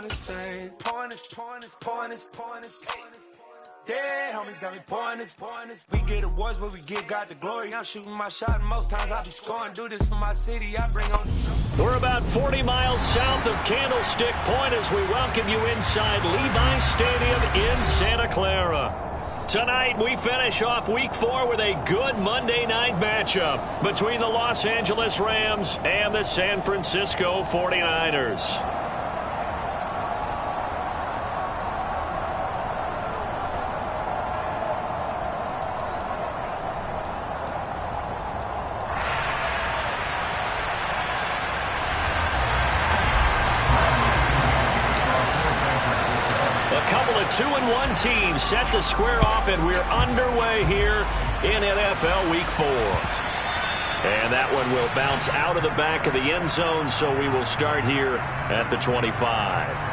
the same. Pointers. Yeah, homies got me pointers. We get awards, but we give God the glory. I'm shooting my shot, and most times I be scoring. Do this for my city, I bring on the show. We're about 40 miles south of Candlestick Point as we welcome you inside Levi Stadium in Santa Clara. Tonight, we finish off Week 4 with a good Monday night matchup between the Los Angeles Rams and the San Francisco 49ers. A couple of 2-1 teams set to square off, and we're underway here in NFL Week 4. And that one will bounce out of the back of the end zone, so we will start here at the 25.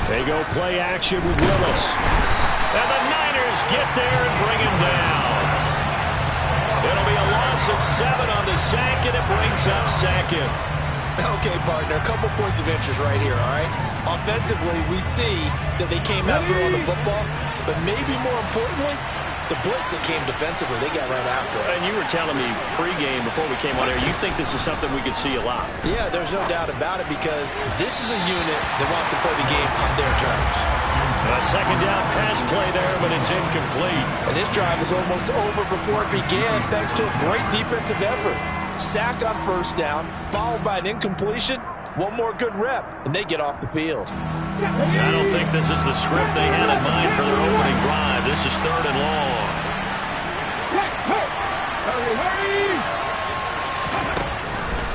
They go play action with Willis. And the Niners get there and bring him down. It'll be a loss of 7 on the sack, and it brings up second. Okay, partner, a couple points of interest right here, all right? Offensively, we see that they came out throwing the football, but maybe more importantly, the blitz that came defensively, they got right after it. And you were telling me pregame before we came on air, you think this is something we could see a lot. Yeah, there's no doubt about it because this is a unit that wants to play the game on their terms. A second down pass play there, but it's incomplete. And this drive is almost over before it began thanks to a great defensive effort. Sack on first down, followed by an incompletion. One more good rep, and they get off the field. I don't think this is the script they had in mind for their opening drive. This is 3rd and long.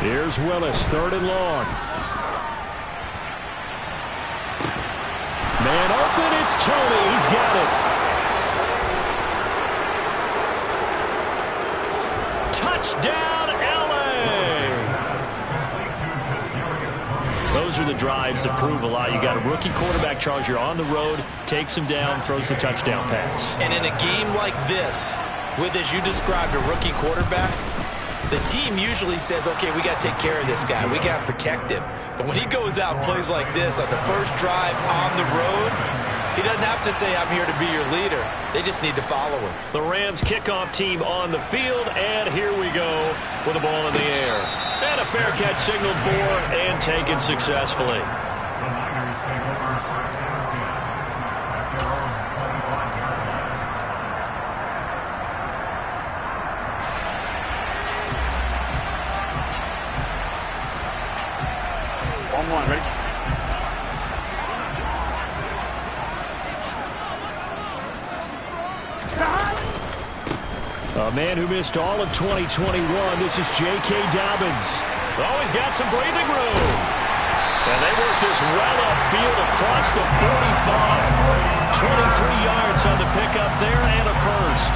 Here's Willis, 3rd and long. Man open, it's Tony. He's got it. Touchdown, LA! Those are the drives that prove a lot. You got a rookie quarterback, Charles. You're on the road, takes him down, throws the touchdown pass. And in a game like this, with, as you described, a rookie quarterback, the team usually says, okay, we got to take care of this guy. We got to protect him. But when he goes out and plays like this on the first drive on the road, he doesn't have to say, I'm here to be your leader. They just need to follow him. The Rams kickoff team on the field, and here we go with the ball in the air. And a fair catch signaled for and taken successfully. Ready? A man who missed all of 2021. This is J.K. Dobbins. Always got some breathing room. And they work this well upfield across the 45. 23 yards on the pickup there and a first.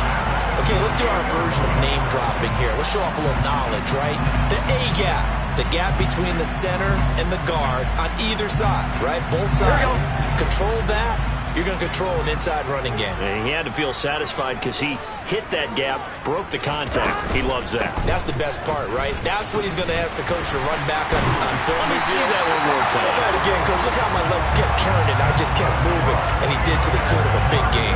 Okay, let's do our version of name dropping here. Let's show off a little knowledge, right? The A-gap. The gap between the center and the guard on either side, right? Both sides. Control that, you're going to control an inside running game. And he had to feel satisfied because he hit that gap, broke the contact. He loves that. That's the best part, right? That's what he's going to ask the coach to run back on film. Let me see that one more time. Try that again, Coach. Look how my legs kept turning. I just kept moving, and he did to the tune of a big game.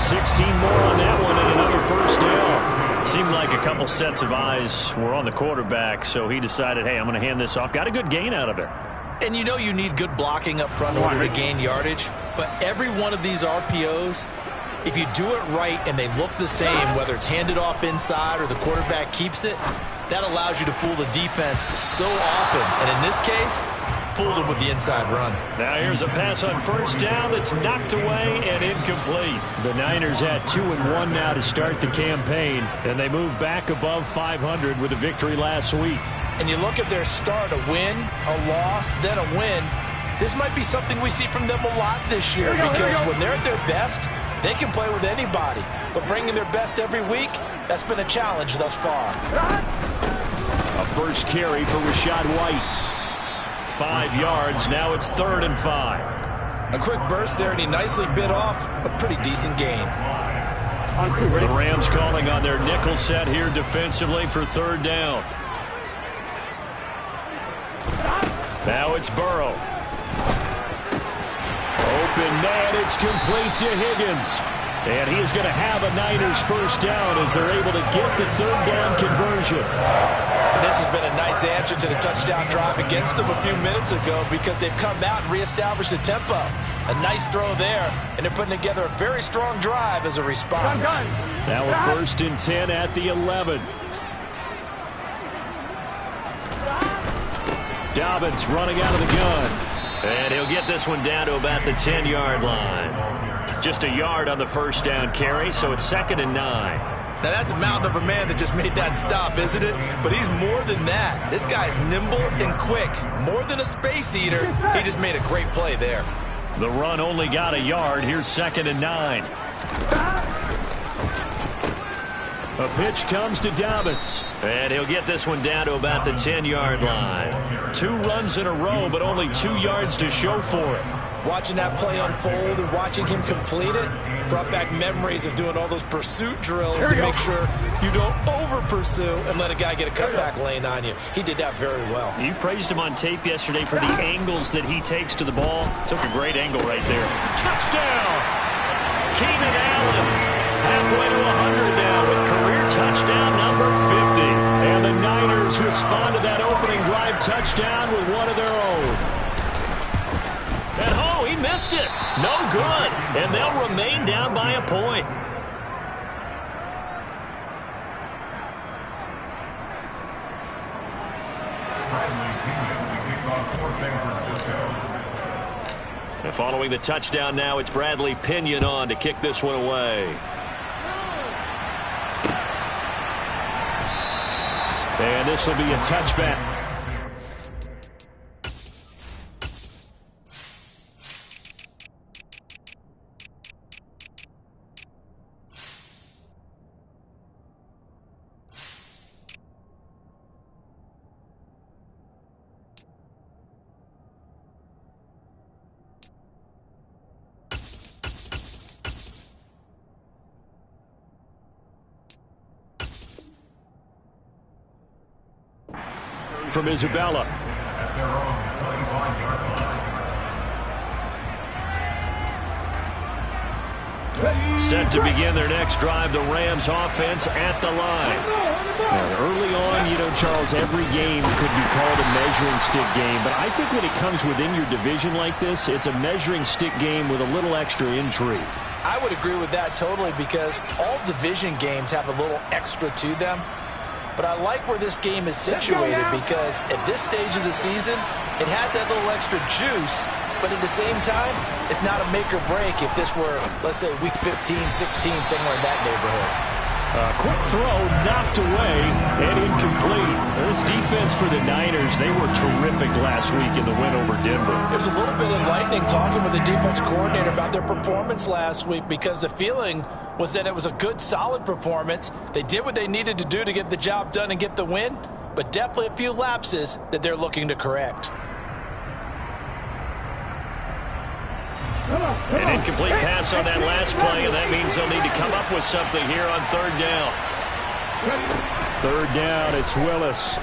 16 more on that one and another first down. Seemed like a couple sets of eyes were on the quarterback, so he decided, hey, I'm going to hand this off. Got a good gain out of it. And you know you need good blocking up front in order to gain yardage, but every one of these RPOs, if you do it right and they look the same, whether it's handed off inside or the quarterback keeps it, that allows you to fool the defense so often. And in this case, fooled him with the inside run. Now here's a pass on first down that's knocked away and incomplete. The Niners at 2-1 now to start the campaign, and they move back above 500 with a victory last week. and you look at their start, a win, a loss, then a win, this might be something we see from them a lot this year because when they're at their best, they can play with anybody. But bringing their best every week, that's been a challenge thus far. A first carry for Rachaad White. 5 yards, now it's 3rd and 5. A quick burst there, and he nicely bit off a pretty decent gain. The Rams calling on their nickel set here defensively for 3rd down. Now it's Burrow. Open man, it's complete to Higgins. And he is going to have a Niners first down as they're able to get the 3rd down conversion. And this has been a nice answer to the touchdown drive against them a few minutes ago because they've come out and reestablished the tempo. A nice throw there, and they're putting together a very strong drive as a response. Now a 1st and 10 at the 11. Dobbins running out of the gun. And he'll get this one down to about the 10-yard line. Just a yard on the first down carry, so it's 2nd and 9. Now that's a mountain of a man that just made that stop, isn't it? But he's more than that. This guy's nimble and quick. More than a space eater. He just made a great play there. The run only got a yard. Here's 2nd and 9. A pitch comes to Dobbins. And he'll get this one down to about the 10-yard line. 2 runs in a row, but only 2 yards to show for it. Watching that play unfold and watching him complete it brought back memories of doing all those pursuit drills to make sure you don't over-pursue and let a guy get a cutback lane on you. He did that very well. You praised him on tape yesterday for the angles that he takes to the ball. Took a great angle right there. Touchdown! Keenan Allen halfway to 100 now with career touchdown number 50. And the Niners respond to that opening drive touchdown with one of their own. And oh, he missed it. No good. And they'll remain down by a point. And following the touchdown now, it's Bradley Pinion on to kick this one away. And this will be a touchback. From Isabella. Set to begin their next drive, the Rams offense at the line. Early on, Charles, every game could be called a measuring stick game, but I think when it comes within your division like this, it's a measuring stick game with a little extra intrigue. I would agree with that totally because all division games have a little extra to them. But I like where this game is situated because at this stage of the season, it has that little extra juice, but at the same time, it's not a make or break if this were, let's say, week 15, 16, somewhere in that neighborhood. Quick throw knocked away and incomplete. This defense for the Niners, they were terrific last week in the win over Denver. It was a little bit enlightening talking with the defense coordinator about their performance last week because the feeling was that it was a good, solid performance. They did what they needed to do to get the job done and get the win, but definitely a few lapses that they're looking to correct. An incomplete pass on that last play, and that means they'll need to come up with something here on 3rd down. 3rd down, it's Willis.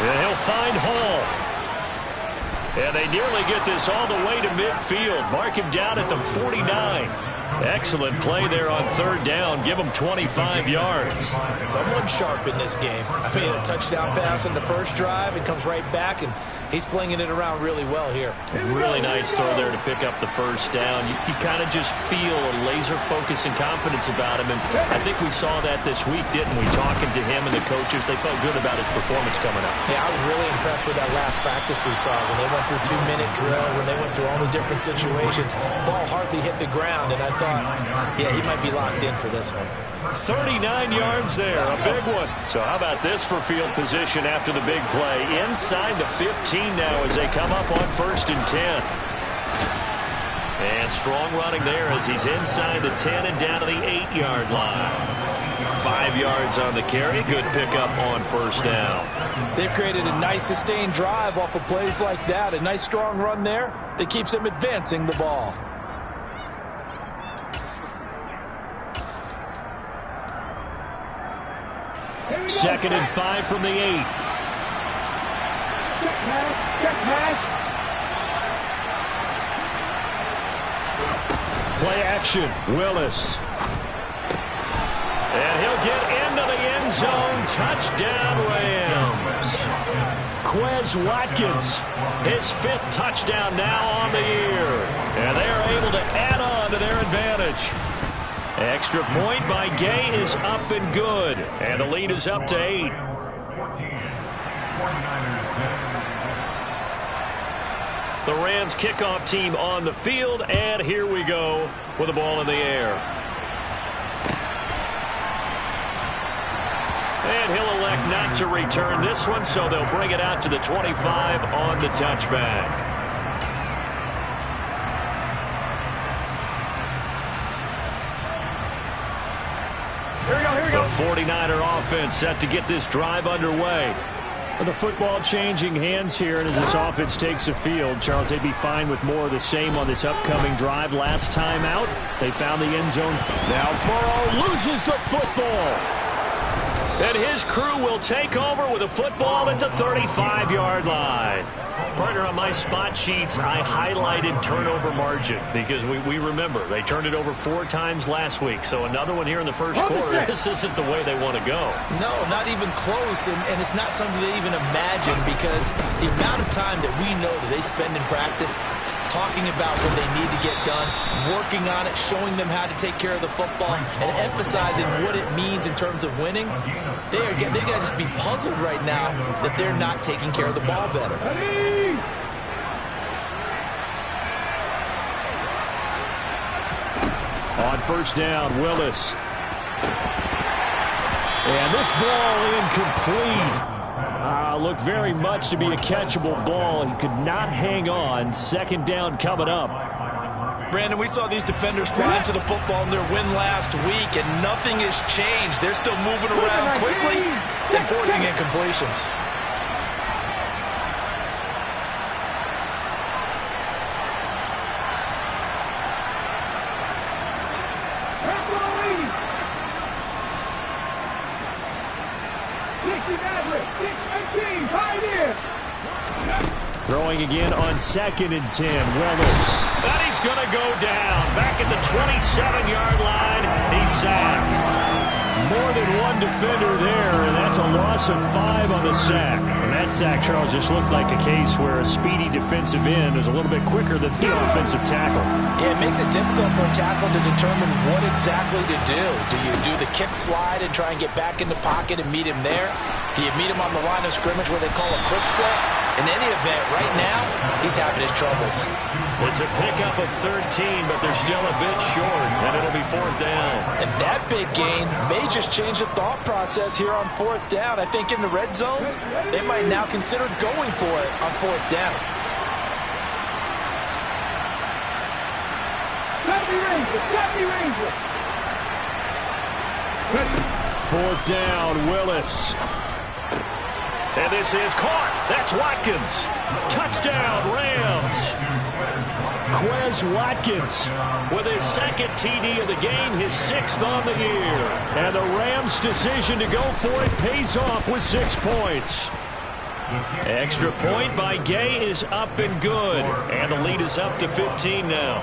And he'll find Hall. And they nearly get this all the way to midfield. Mark him down at the 49. Excellent play there on 3rd down. Give them 25 yards. Someone sharp in this game. I mean, a touchdown pass on the first drive. It comes right back, and he's flinging it around really well here. Really nice throw there to pick up the first down. You kind of just feel a laser focus and confidence about him. And I think we saw that this week, didn't we? Talking to him and the coaches, they felt good about his performance coming up. Yeah, I was really impressed with that last practice we saw. When they went through 2-minute drill, when they went through all the different situations, ball hardly hit the ground, and I thought thought, yeah, he might be locked in for this one. 39 yards there, a big one. So how about this for field position after the big play? Inside the 15 now as they come up on 1st and 10. And strong running there as he's inside the 10 and down to the 8-yard line. 5 yards on the carry. Good pickup on 1st down. They've created a nice sustained drive off of plays like that. A nice strong run there that keeps them advancing the ball. Second and 5 from the 8. Play action. Willis. And he'll get into the end zone. Touchdown, Rams. Quez Watkins, his 5th touchdown now on the year. And they're able to add on to their advantage. Extra point by Gay is up and good. And the lead is up to 8. The Rams kickoff team on the field. And here we go with the ball in the air. And he'll elect not to return this one, so they'll bring it out to the 25 on the touchback. The 49er offense set to get this drive underway. With the football changing hands here, and as this offense takes the field, Charles, they'd be fine with more of the same on this upcoming drive. Last time out, they found the end zone. Now Burrow loses the football. And his crew will take over with a football at the 35-yard line. Partner, on my spot sheets, I highlighted turnover margin because we remember they turned it over 4 times last week. So another one here in the first quarter. This isn't the way they want to go. No, not even close, and it's not something they even imagine because the amount of time that we know that they spend in practice talking about what they need to get done, working on it, showing them how to take care of the football, and emphasizing what it means in terms of winning. They got to just be puzzled right now that they're not taking care of the ball better. On 1st down, Willis. And this ball incomplete. Looked very much to be a catchable ball. He could not hang on. 2nd down coming up. Brandon, we saw these defenders fly into the football in their win last week, and nothing has changed. They're still moving around quickly and forcing incompletions. Throwing again on 2nd and 10. Willis. And he's going to go down. Back at the 27-yard line. He's sacked. More than one defender there, and that's a loss of 5 on the sack. And that sack, Charles, just looked like a case where a speedy defensive end is a little bit quicker than the offensive tackle. Yeah, it makes it difficult for a tackle to determine what exactly to do. Do you do the kick slide and try and get back in the pocket and meet him there? Do you meet him on the line of scrimmage where they call a quick set? In any event, right now, he's having his troubles. It's a pickup of 13, but they're still a bit short, and it'll be 4th down. And that big gain may just change the thought process here on 4th down. I think in the red zone, they might now consider going for it on 4th down. Fourth down, Willis. And this is caught. That's Watkins. Touchdown, Rams. Quez Watkins with his 2nd TD of the game, his 6th on the year. And the Rams' decision to go for it pays off with 6 points. Extra point by Gay is up and good. And the lead is up to 15 now.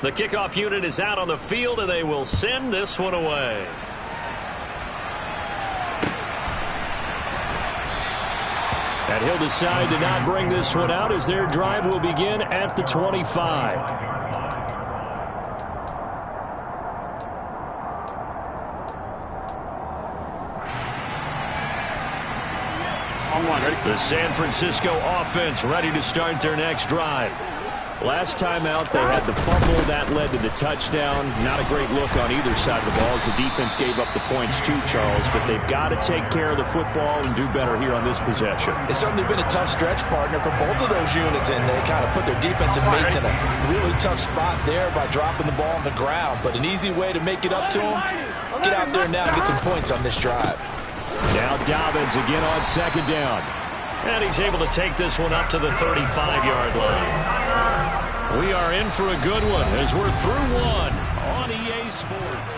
The kickoff unit is out on the field, and they will send this one away. And he'll decide to not bring this one out as their drive will begin at the 25. The San Francisco offense ready to start their next drive. Last time out, they had the fumble. That led to the touchdown. Not a great look on either side of the ball as the defense gave up the points too, Charles. But they've got to take care of the football and do better here on this possession. It's certainly been a tough stretch, partner, for both of those units, and they kind of put their defensive mates in a really tough spot there by dropping the ball on the ground. But an easy way to make it up to them, get out there now and get some points on this drive. Now Dobbins again on second down. And he's able to take this one up to the 35-yard line. We are in for a good one as we're through one on EA Sports.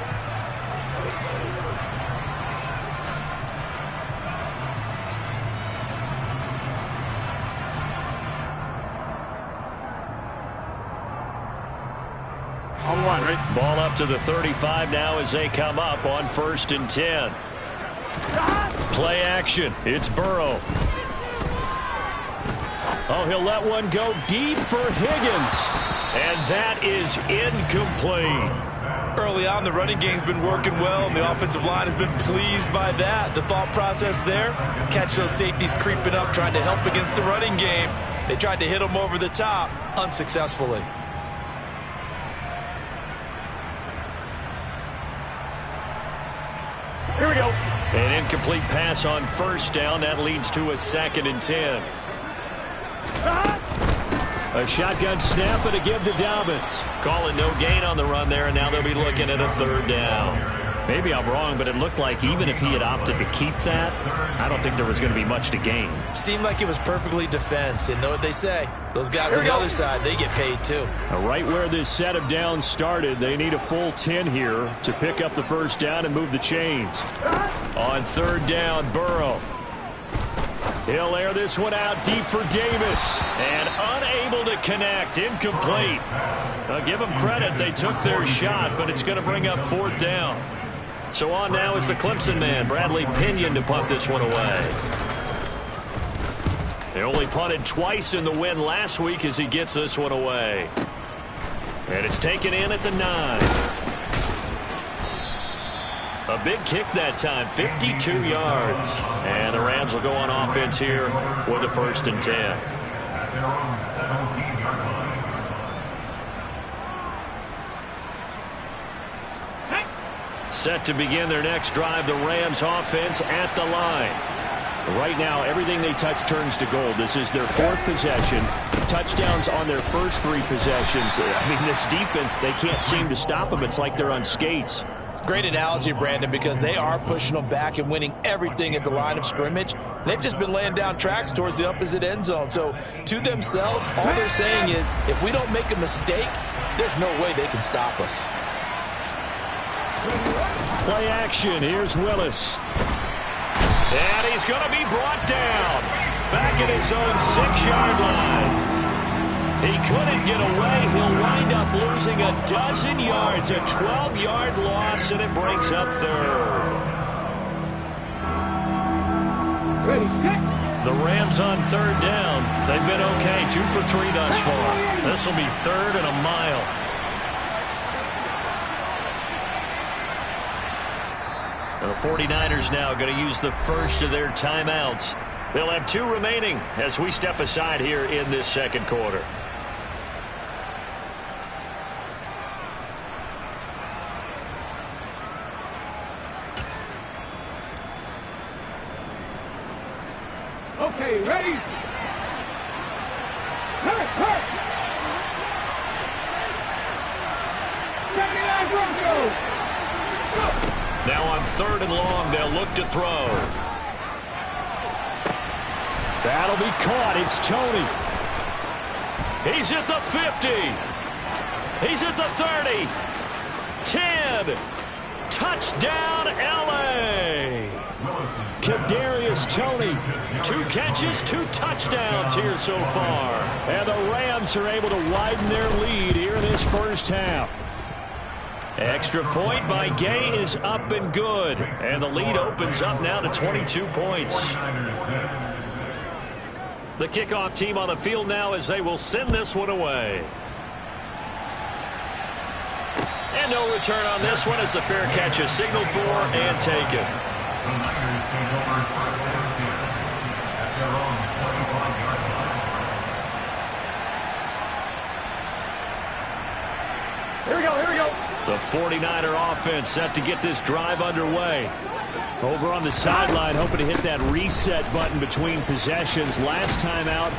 Ball up to the 35 now as they come up on 1st and 10. Play action. It's Burrow. Oh, he'll let one go deep for Higgins. And that is incomplete. Early on, the running game's been working well, and the offensive line has been pleased by that. The thought process there, catch those safeties creeping up, trying to help against the running game. They tried to hit them over the top, unsuccessfully. Here we go. An incomplete pass on 1st down. That leads to a 2nd and 10. A shotgun snap and a give to Dobbins. Calling no gain on the run there, and now they'll be looking at a 3rd down. Maybe I'm wrong, but it looked like even if he had opted to keep that, I don't think there was going to be much to gain. Seemed like it was perfectly defense, and know what they say. Those guys on the other side, they get paid too. Right where this set of downs started, they need a full 10 here to pick up the 1st down and move the chains. On 3rd down, Burrow. He'll air this one out deep for Davis. And unable to connect. Incomplete. Give them credit. They took their shot, but it's going to bring up 4th down. So on now is the Clemson man, Bradley Pinion, to punt this one away. They only punted twice in the win last week as he gets this one away. And it's taken in at the 9. A big kick that time, 52 yards. And the Rams will go on offense here with the 1st and 10. Set to begin their next drive, the Rams offense at the line. Right now, everything they touch turns to gold. This is their 4th possession. Touchdowns on their first 3 possessions. I mean, this defense, they can't seem to stop them. It's like they're on skates. Great analogy, Brandon, because they are pushing them back and winning everything at the line of scrimmage. They've just been laying down tracks towards the opposite end zone. So, to themselves, all they're saying is, if we don't make a mistake, there's no way they can stop us. Play action. Here's Willis. And he's going to be brought down. Back at his own 6-yard line. He couldn't get away. He'll wind up losing a dozen yards. A 12-yard loss, and it brings up 3rd. The Rams on 3rd down. They've been okay. 2 for 3 thus far. This will be 3rd and a mile. The 49ers now going to use the first of their timeouts. They'll have 2 remaining as we step aside here in this 2nd quarter. Okay, ready? Hurt! 79 Broncos! Now on 3rd and long, they'll look to throw. That'll be caught. It's Toney. He's at the 50. He's at the 30. 10. Touchdown, L.A. Kadarius Toney. 2 catches, 2 touchdowns here so far. And the Rams are able to widen their lead here in this first half. Extra point by Gay is up and good. And the lead opens up now to 22 points. The kickoff team on the field now as they will send this one away. And no return on this one as the fair catch is signaled for and taken. 49er offense set to get this drive underway. Over on the sideline, hoping to hit that reset button between possessions. Last time out,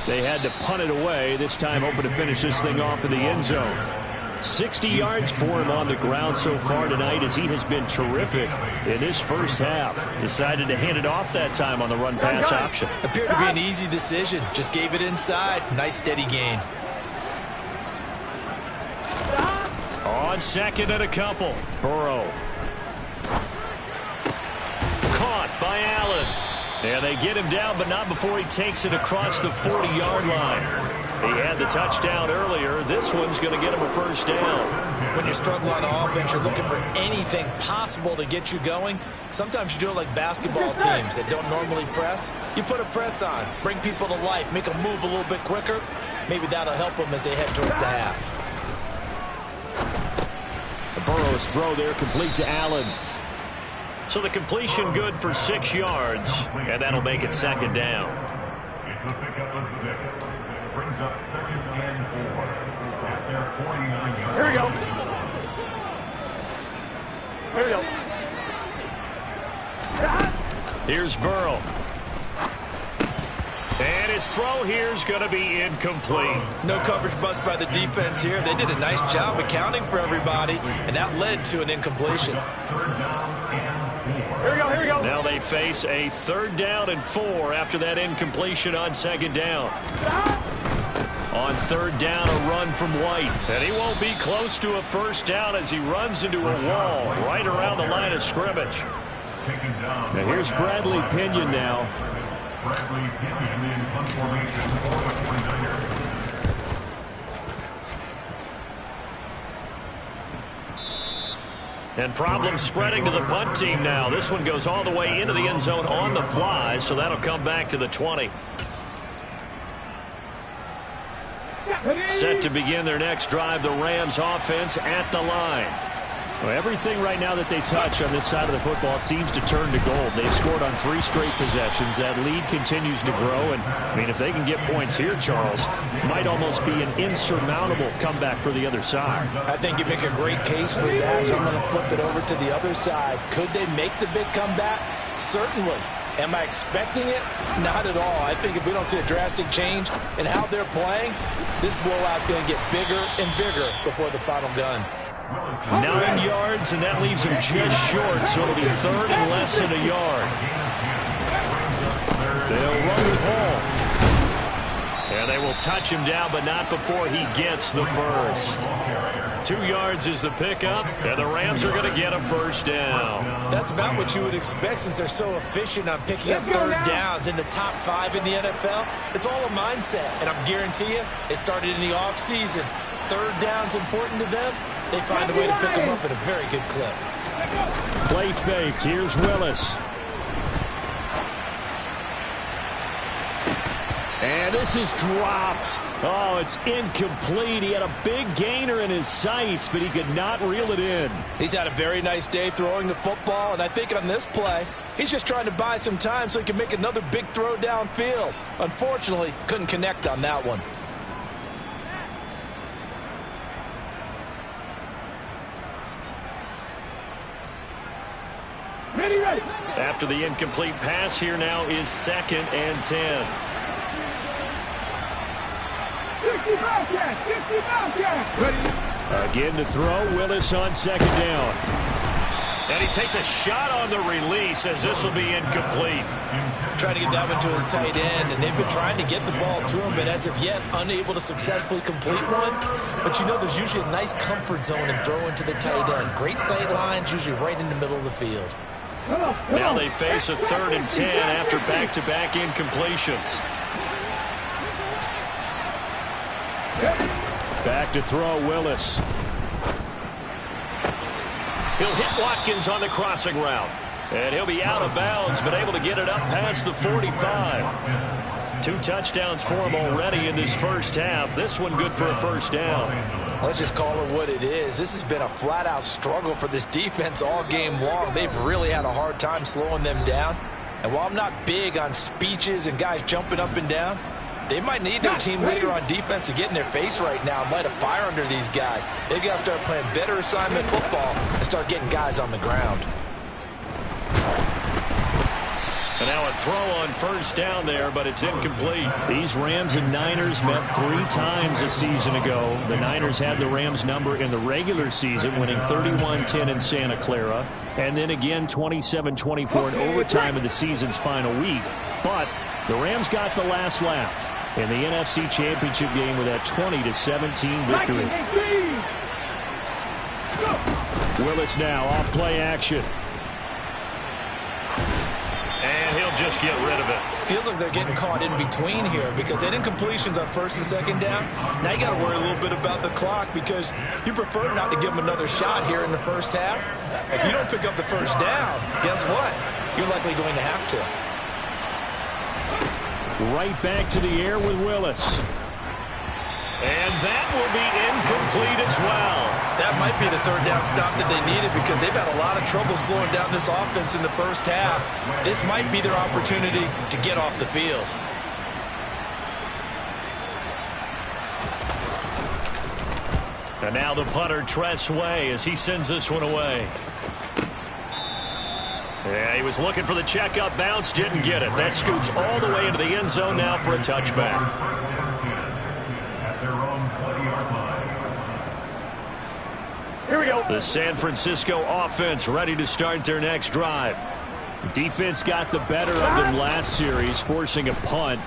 they had to punt it away. This time, hoping to finish this thing off in the end zone. 60 yards for him on the ground so far tonight, as he has been terrific in this first half. Decided to hand it off that time on the run-pass option. Appeared to be an easy decision. Just gave it inside. Nice steady gain. On second and a couple, Burrow. Caught by Allen. And they get him down, but not before he takes it across the 40-yard line. He had the touchdown earlier. This one's going to get him a first down. When you struggle on offense, you're looking for anything possible to get you going. Sometimes you do it like basketball teams that don't normally press. You put a press on, bring people to life, make them move a little bit quicker. Maybe that'll help them as they head towards the half. The Burrow's throw there complete to Allen. So the completion good for 6 yards, and that'll make it second down. It's a pickup of 6. Brings up 2nd and 4 at their 49-yard. Here we go. Here we go. Here's Burrow. And his throw here is going to be incomplete. No coverage bust by the defense here. They did a nice job accounting for everybody, and that led to an incompletion. Here we go, here we go. Now they face a 3rd down and 4 after that incompletion on 2nd down. On 3rd down, a run from White. And he won't be close to a first down as he runs into a wall right around the line of scrimmage. And here's Bradley Pinion now. Bradley Pinion in punt formation for the 49ers. And problems spreading to the punt team now. This one goes all the way into the end zone on the fly, so that'll come back to the 20. Set to begin their next drive, the Rams offense at the line. Well, everything right now that they touch on this side of the football, it seems to turn to gold. They've scored on 3 straight possessions. That lead continues to grow. And, I mean, if they can get points here, Charles, it might almost be an insurmountable comeback for the other side. I think you make a great case for that, so I'm going to flip it over to the other side. Could they make the big comeback? Certainly. Am I expecting it? Not at all. I think if we don't see a drastic change in how they're playing, this blowout's going to get bigger and bigger before the final gun. 9 yards, and that leaves him just short, so it'll be 3rd and less than a yard. They'll run the ball. And they will touch him down, but not before he gets the first. 2 yards is the pickup, and the Rams are going to get a first down. That's about what you would expect since they're so efficient on picking up 3rd downs in the top 5 in the NFL. It's all a mindset, and I guarantee you, it started in the offseason. 3rd down's important to them. They find a way to pick them up at a very good clip. Play fake. Here's Willis. And this is dropped. Oh, it's incomplete. He had a big gainer in his sights, but he could not reel it in. He's had a very nice day throwing the football, and I think on this play, he's just trying to buy some time so he can make another big throw downfield. Unfortunately, couldn't connect on that one. After the incomplete pass, here now is 2nd and 10. 60 Bobcats. Ready? Again to throw, Willis on 2nd down. And he takes a shot on the release as this will be incomplete. Trying to get that one to his tight end, and they've been trying to get the ball to him, but as of yet, unable to successfully complete one. But you know, there's usually a nice comfort zone in throwing to the tight end. Great sight lines, usually right in the middle of the field. Now they face a 3rd and 10 after back-to-back incompletions. Back to throw, Willis. He'll hit Watkins on the crossing route. And he'll be out of bounds, but able to get it up past the 45. 2 touchdowns for him already in this first half. This one good for a first down. Let's just call it what it is. This has been a flat-out struggle for this defense all game long. They've really had a hard time slowing them down. And while I'm not big on speeches and guys jumping up and down, They might need their team leader on defense to get in their face right now and light a fire under these guys. They've got to start playing better assignment football and start getting guys on the ground. And now a throw on first down there, but it's incomplete. These Rams and Niners met 3 times a season ago. The Niners had the Rams number in the regular season, winning 31-10 in Santa Clara, and then again 27-24 in overtime in the season's final week. But the Rams got the last laugh in the NFC Championship game with that 20-17 victory. Willis now off play action. And he'll just get rid of it. Feels like they're getting caught in between here because they didn't completions on first and second down. Now you got to worry a little bit about the clock because you prefer not to give them another shot here in the first half. If you don't pick up the first down, guess what? You're likely going to have to. Right back to the air with Willis. And that will be incomplete as well. That might be the third down stop that they needed because they've had a lot of trouble slowing down this offense in the first half. This might be their opportunity to get off the field. And now the punter, Tress Way, as he sends this one away. Yeah, he was looking for the checkup bounce, didn't get it. That scoots all the way into the end zone now for a touchback. Here we go. The San Francisco offense ready to start their next drive. Defense got the better of them last series, forcing a punt.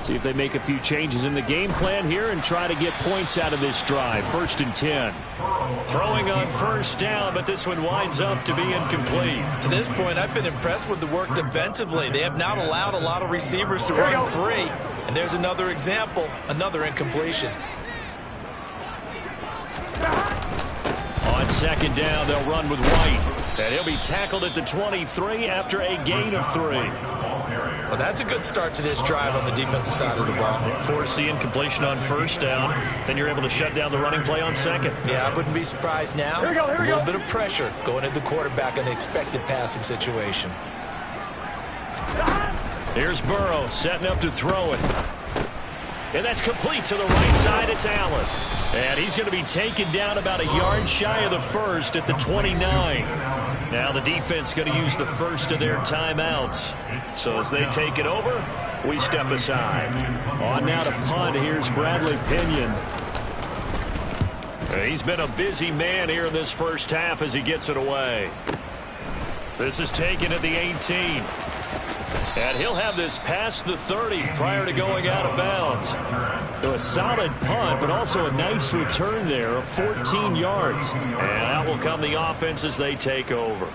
See if they make a few changes in the game plan here and try to get points out of this drive. 1st and 10. Throwing on first down, but this one winds up to be incomplete. To this point, I've been impressed with the work defensively. They have not allowed a lot of receivers to run free. And there's another example, another incompletion. On second down, they'll run with White. And he'll be tackled at the 23 after a gain of 3. Well, that's a good start to this drive on the defensive side of the ball. Force the incompletion on first down. Then you're able to shut down the running play on second. Yeah, I wouldn't be surprised now. Here we go. A little bit of pressure going at the quarterback in the expected passing situation. Here's Burrow setting up to throw it. And that's complete to the right side. It's Allen. And he's going to be taken down about a yard shy of the first at the 29. Now the defense going to use the first of their timeouts. So as they take it over, we step aside. On now to punt. Here's Bradley Pinion. He's been a busy man here in this first half as he gets it away. This is taken at the 18. And he'll have this past the 30 prior to going out of bounds. So a solid punt, but also a nice return there of 14 yards. And out will come the offense as they take over.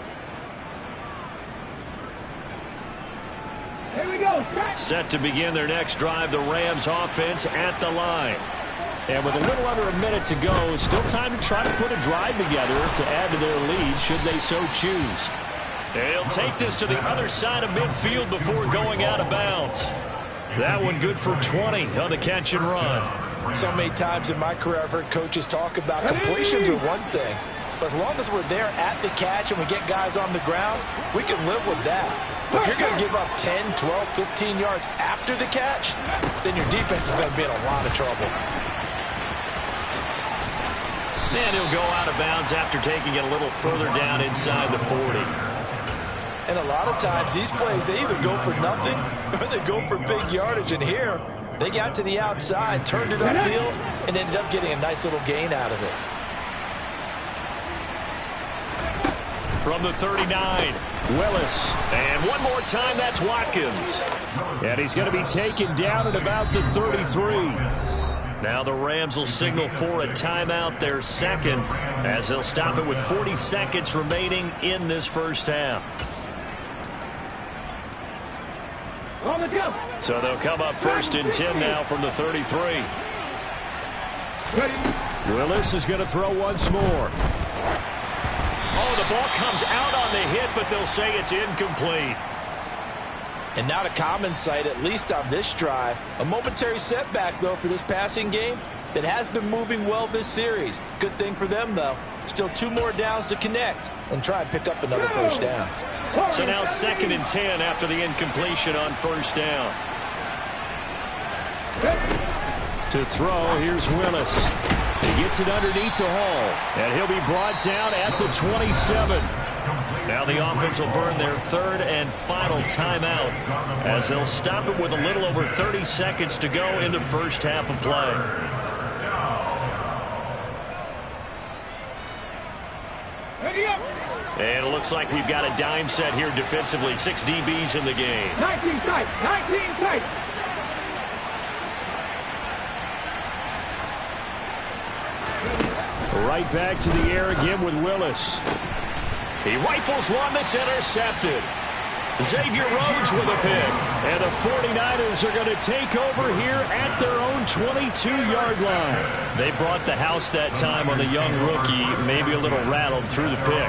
Here we go. Set to begin their next drive, the Rams offense at the line. And with a little under a minute to go, still time to try to put a drive together to add to their lead should they so choose. They'll take this to the other side of midfield before going out of bounds. That one good for 20 on the catch and run. So many times in my career I've heard coaches talk about completions are one thing. But as long as we're there at the catch and we get guys on the ground, we can live with that. But if you're going to give up 10, 12, 15 yards after the catch, then your defense is going to be in a lot of trouble. And he'll go out of bounds after taking it a little further down inside the 40. And a lot of times these plays, they either go for nothing or they go for big yardage. And here, they got to the outside, turned it upfield, and ended up getting a nice little gain out of it. From the 39, Willis. And one more time, that's Watkins. And he's going to be taken down at about the 33. Now the Rams will signal for a timeout, their second, as they'll stop it with 40 seconds remaining in this first half. So they'll come up 1st and 10 now from the 33. Willis is going to throw once more. Oh, the ball comes out on the hit, but they'll say it's incomplete. And not a common sight, at least on this drive. A momentary setback, though, for this passing game that has been moving well this series. Good thing for them, though. Still 2 more downs to connect and try and pick up another first down. So now 2nd and 10 after the incompletion on first down. To throw, here's Willis. He gets it underneath to Hall, and he'll be brought down at the 27. Now the offense will burn their third and final timeout as they'll stop it with a little over 30 seconds to go in the first half of play. And it looks like we've got a dime set here defensively. 6 DBs in the game. 19 tight, 19 tight. Right back to the air again with Willis. He rifles one that's intercepted. Xavier Rhodes with a pick. And the 49ers are going to take over here at their own 22-yard line. They brought the house that time on the young rookie, maybe a little rattled through the pick.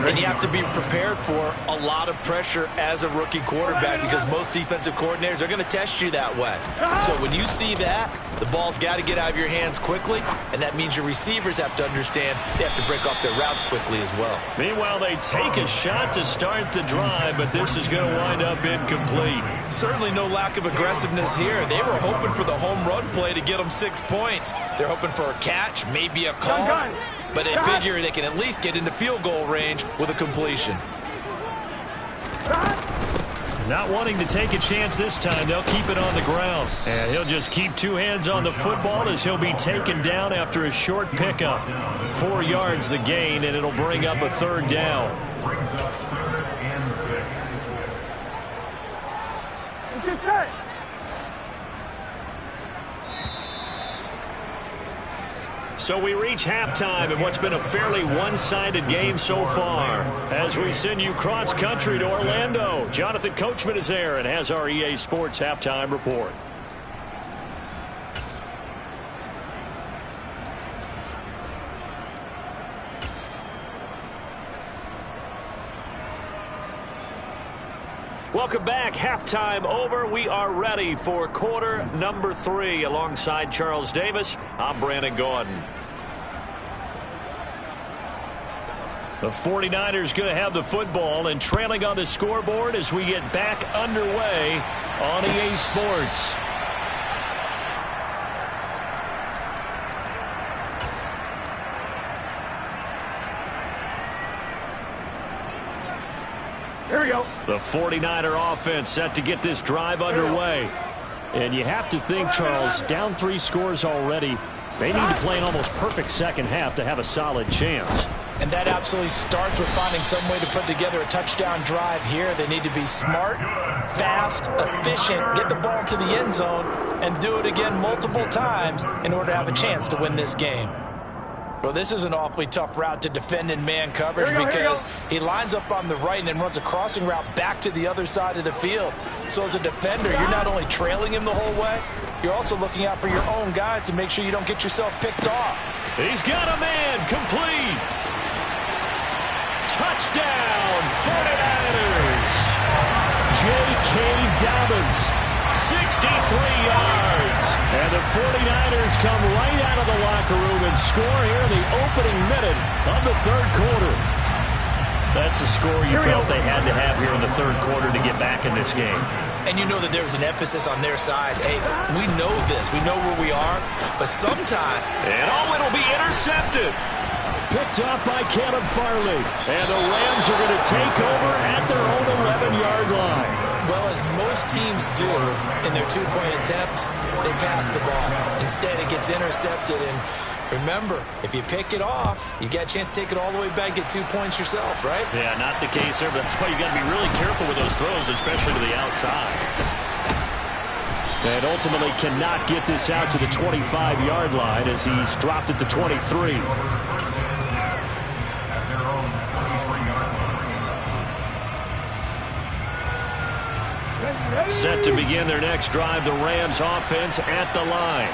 And you have to be prepared for a lot of pressure as a rookie quarterback because most defensive coordinators are going to test you that way. So when you see that, the ball's got to get out of your hands quickly, and that means your receivers have to understand they have to break off their routes quickly as well. Meanwhile, they take a shot to start the drive, but this is going to wind up incomplete. Certainly no lack of aggressiveness here. They were hoping for the home run play to get them 6 points. They're hoping for a catch, maybe a call, but they figure they can at least get into field goal range with a completion. Not wanting to take a chance this time, they'll keep it on the ground. And he'll just keep 2 hands on the football as he'll be taken down after a short pickup. 4 yards the gain, and it'll bring up a third down. Brings up 3rd and 6. It's set. So we reach halftime in what's been a fairly one-sided game so far. As we send you cross-country to Orlando, Jonathan Coachman is there and has our EA Sports halftime report. Welcome back. Halftime over. We are ready for quarter number 3. Alongside Charles Davis, I'm Brandon Gaudin. The 49ers going to have the football and trailing on the scoreboard as we get back underway on EA Sports. Here we go. The 49er offense set to get this drive underway. And you have to think, Charles, down 3 scores already. They need to play an almost perfect second half to have a solid chance. And that absolutely starts with finding some way to put together a touchdown drive here. They need to be smart, fast, efficient, get the ball to the end zone, and do it again multiple times in order to have a chance to win this game. Well, this is an awfully tough route to defend in man coverage because he lines up on the right and then runs a crossing route back to the other side of the field. So as a defender, you're not only trailing him the whole way, you're also looking out for your own guys to make sure you don't get yourself picked off. He's got a man complete. Touchdown, 49ers. J.K. Dobbins, 63 yards. And the 49ers come right out of the locker room and score here in the opening minute of the third quarter. That's the score you felt they had to have here in the third quarter to get back in this game. And you know that there was an emphasis on their side. Hey, we know this. We know where we are. But sometime... And it'll be intercepted. Picked off by Caleb Farley. And the Rams are going to take over at their own 11-yard line. Well, as most teams do in their 2-point attempt, they pass the ball. Instead, it gets intercepted. And remember, if you pick it off, you get a chance to take it all the way back, get 2 points yourself, right? Yeah, not the case there, but that's why you got to be really careful with those throws, especially to the outside. And ultimately cannot get this out to the 25-yard line as he's dropped it to 23. Set to begin their next drive, the Rams offense at the line.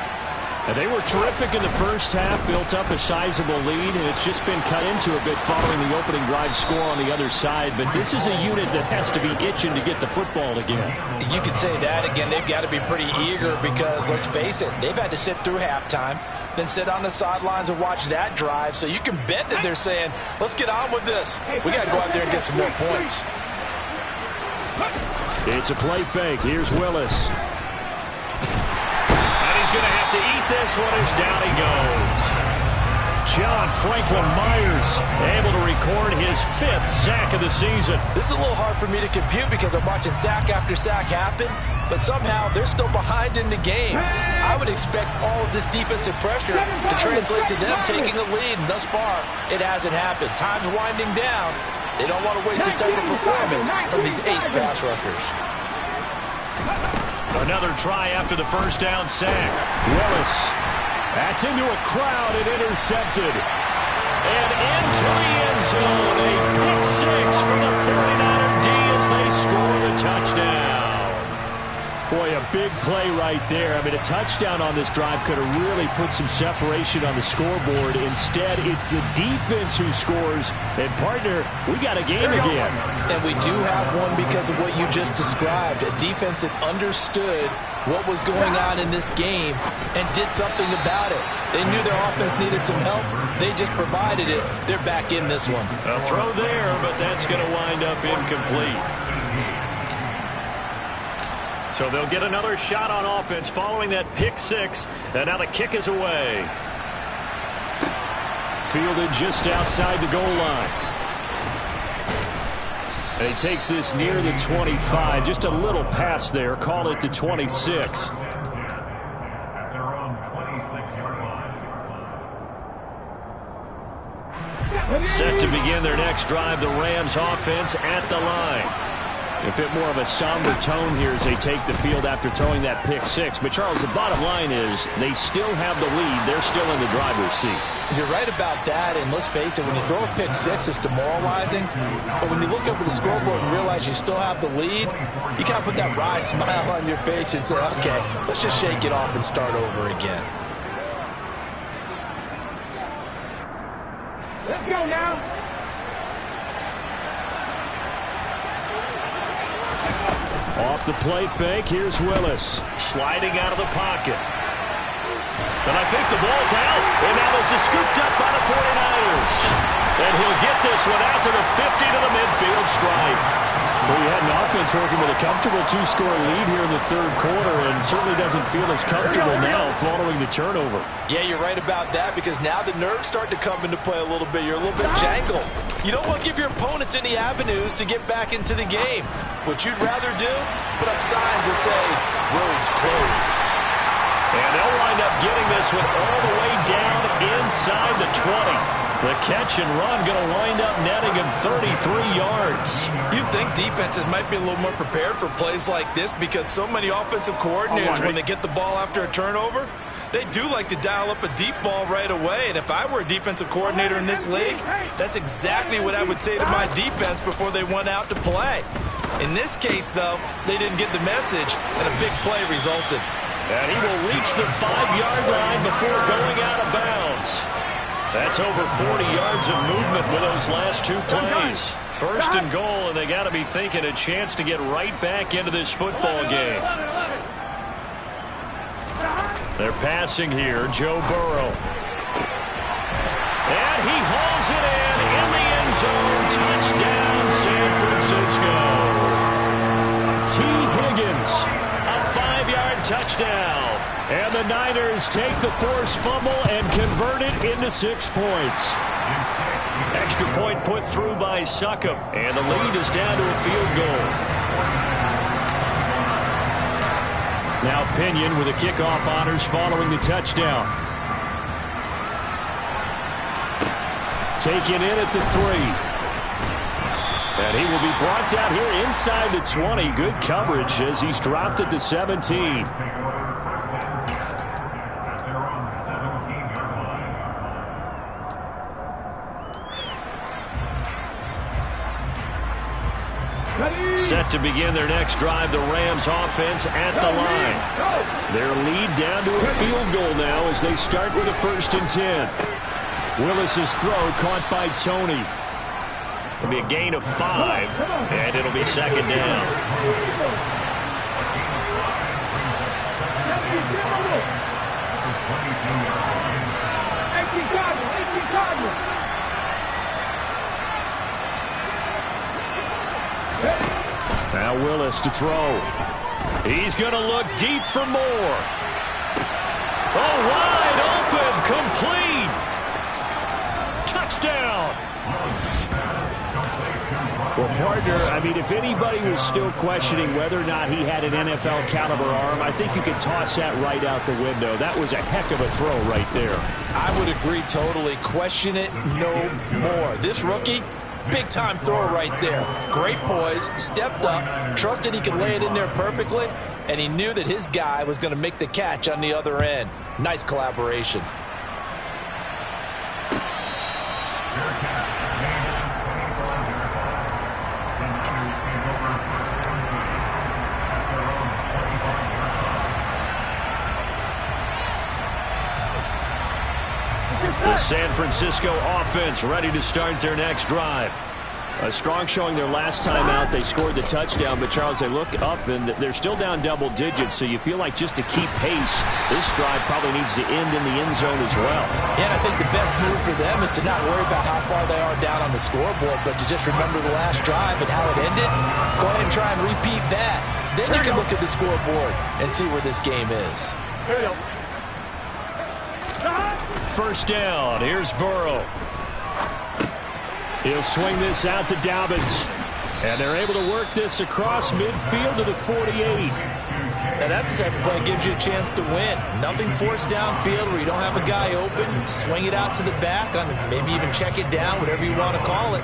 And they were terrific in the first half, built up a sizable lead, and it's just been cut into a bit following the opening drive score on the other side. But this is a unit that has to be itching to get the football again. You could say that again. They've got to be pretty eager because, let's face it, they've had to sit through halftime, then sit on the sidelines and watch that drive. So you can bet that they're saying, let's get on with this. We got to go out there and get some more points. It's a play fake. Here's Willis. Set to eat this one as down he goes. John Franklin Myers able to record his 5th sack of the season. This is a little hard for me to compute because I'm watching sack after sack happen, but somehow they're still behind in the game. I would expect all of this defensive pressure to translate to them taking a lead, and thus far, it hasn't happened. Time's winding down. They don't want to waste this type of performance from these ace pass rushers. Another try after the first down sack. Willis. That's into a crowd and intercepted. And into the end zone. A pick 6 for the 49er D as they score the touchdown. Boy, a big play right there. I mean, a touchdown on this drive could have really put some separation on the scoreboard. Instead, it's the defense who scores. And, partner, we got a game again. And we do have one because of what you just described. A defense that understood what was going on in this game and did something about it. They knew their offense needed some help. They just provided it. They're back in this one. A throw there, but that's going to wind up incomplete. So they'll get another shot on offense following that pick 6. And now the kick is away. Fielded just outside the goal line. And he takes this near the 25. Just a little pass there. Call it the 26. At their own 26-yard line. Set to begin their next drive, the Rams offense at the line. A bit more of a somber tone here as they take the field after throwing that pick 6. But, Charles, the bottom line is they still have the lead. They're still in the driver's seat. You're right about that, and let's face it, when you throw a pick 6, it's demoralizing. But when you look over the scoreboard and realize you still have the lead, you kind of put that wry smile on your face and say, okay, let's just shake it off and start over again. Let's go now. Off the play fake, here's Willis. Sliding out of the pocket. And I think the ball's out. And now this is scooped up by the 49ers. And he'll get this one out to the 50 to the midfield stripe. Well, you had an offense working with a comfortable 2-score lead here in the third quarter and certainly doesn't feel as comfortable now following the turnover. Yeah, you're right about that because now the nerves start to come into play a little bit. You're a little bit jangled. You don't want to give your opponents any avenues to get back into the game. What you'd rather do, put up signs that say, roads closed. And they'll wind up getting this one all the way down inside the 20. The catch and run going to wind up netting him 33 yards. You'd think defenses might be a little more prepared for plays like this because so many offensive coordinators, when they get the ball after a turnover, they do like to dial up a deep ball right away. And if I were a defensive coordinator in this league, that's exactly what I would say to my defense before they went out to play. In this case, though, they didn't get the message, and a big play resulted. And he will reach the 5-yard line before going out of bounds. That's over 40 yards of movement with those last 2 plays. First and goal, and they got to be thinking a chance to get right back into this football game. They're passing here, Joe Burrow. And he hauls it in the end zone. Touchdown, San Francisco. T. Higgins, a 5-yard touchdown. And the Niners take the forced fumble and convert it into 6 points. Extra point put through by Succop, and the lead is down to a field goal. Now Pinion with the kickoff honors following the touchdown. Taken in at the 3. And he will be brought down here inside the 20. Good coverage as he's dropped at the 17. Set to begin their next drive, the Rams offense at the line. Their lead down to a field goal now as they start with a 1st and 10. Willis's throw caught by Tony. It'll be a gain of 5, and it'll be 2nd down. Now Willis to throw. He's going to look deep for more. Oh, wide open, complete. Touchdown. Well, partner, I mean, if anybody was still questioning whether or not he had an NFL caliber arm, I think you could toss that right out the window. That was a heck of a throw right there. I would agree totally. Question it no more. This rookie, big-time throw right there. Great poise, stepped up, trusted he could lay it in there perfectly, and he knew that his guy was going to make the catch on the other end. Nice collaboration. The San Francisco offense ready to start their next drive. A strong showing their last time out. They scored the touchdown, but, Charles, they look up, and they're still down double digits, so you feel like just to keep pace, this drive probably needs to end in the end zone as well. Yeah, and I think the best move for them is to not worry about how far they are down on the scoreboard, but to just remember the last drive and how it ended. Go ahead and try and repeat that. Then you can look at the scoreboard and see where this game is. Here we go. First down. Here's Burrow. He'll swing this out to Dobbins. And they're able to work this across midfield to the 48. Now that's the type of play that gives you a chance to win. Nothing forced downfield where you don't have a guy open. Swing it out to the back, maybe even check it down, whatever you want to call it.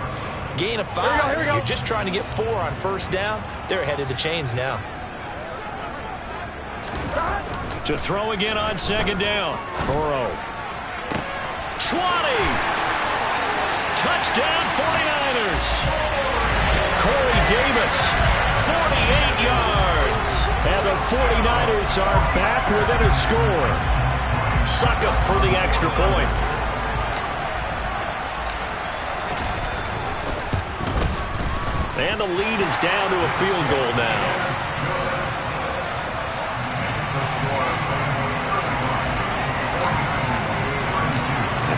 Gain of 5. Here we go. You're just trying to get 4 on first down. They're ahead of the chains now. To throw again on second down. Burrow. 20. Touchdown 49ers. Corey Davis, 48 yards. And the 49ers are back within a score. Succop for the extra point. And the lead is down to a field goal now.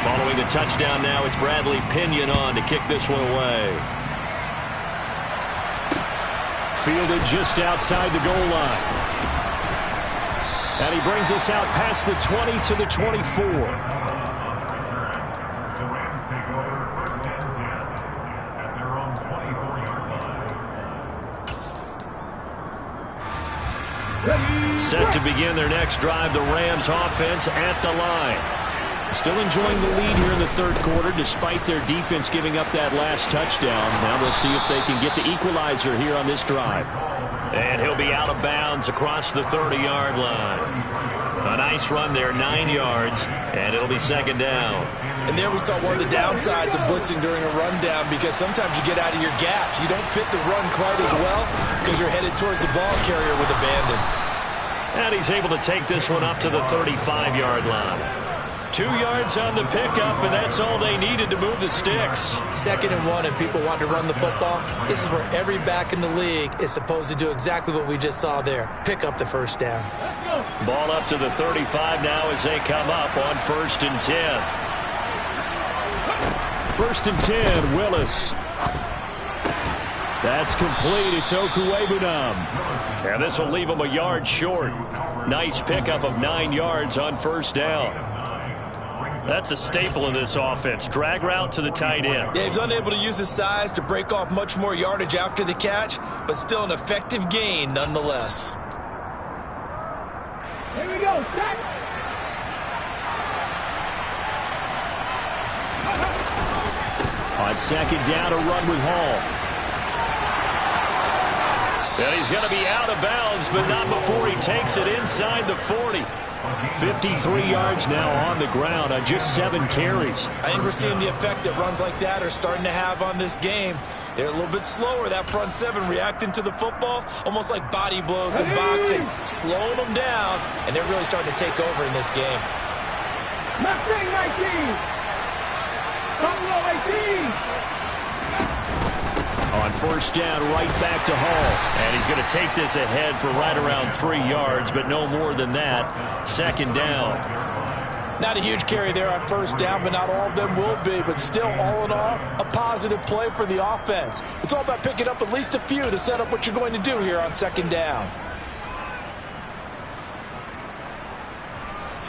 Following the touchdown now, it's Bradley Pinion on to kick this one away. Fielded just outside the goal line. And he brings us out past the 20 to the 24. The Rams take over first and 10 at their own 24-yard line. Set to begin their next drive, the Rams offense at the line. Still enjoying the lead here in the third quarter despite their defense giving up that last touchdown. Now we'll see if they can get the equalizer here on this drive. And he'll be out of bounds across the 30-yard line. A nice run there, 9 yards, and it'll be second down. And there we saw one of the downsides of blitzing during a rundown, because sometimes you get out of your gaps. You don't fit the run quite as well because you're headed towards the ball carrier with abandon. And he's able to take this one up to the 35-yard line. 2 yards on the pickup, and that's all they needed to move the sticks. 2nd and 1, and people want to run the football. This is where every back in the league is supposed to do exactly what we just saw there. Pick up the first down. Ball up to the 35 now as they come up on 1st and 10. 1st and 10, Willis. That's complete. It's Okuwebunam. And this will leave him a yard short. Nice pickup of 9 yards on first down. That's a staple of this offense. Drag route to the tight end. Yeah, he's unable to use his size to break off much more yardage after the catch, but still an effective gain nonetheless. Here we go. Set. On second down, a run with Hall. And he's going to be out of bounds, but not before he takes it inside the 40. 53 yards now on the ground on just 7 carries. I think we're seeing the effect that runs like that are starting to have on this game. They're a little bit slower, that front 7, reacting to the football, almost like body blows in boxing, slowing them down, and they're really starting to take over in this game. Mustang 19. Buffalo 18. On first down, right back to Hall. And he's going to take this ahead for right around 3 yards, but no more than that. 2nd down. Not a huge carry there on first down, but not all of them will be. But still, all in all, a positive play for the offense. It's all about picking up at least a few to set up what you're going to do here on 2nd down.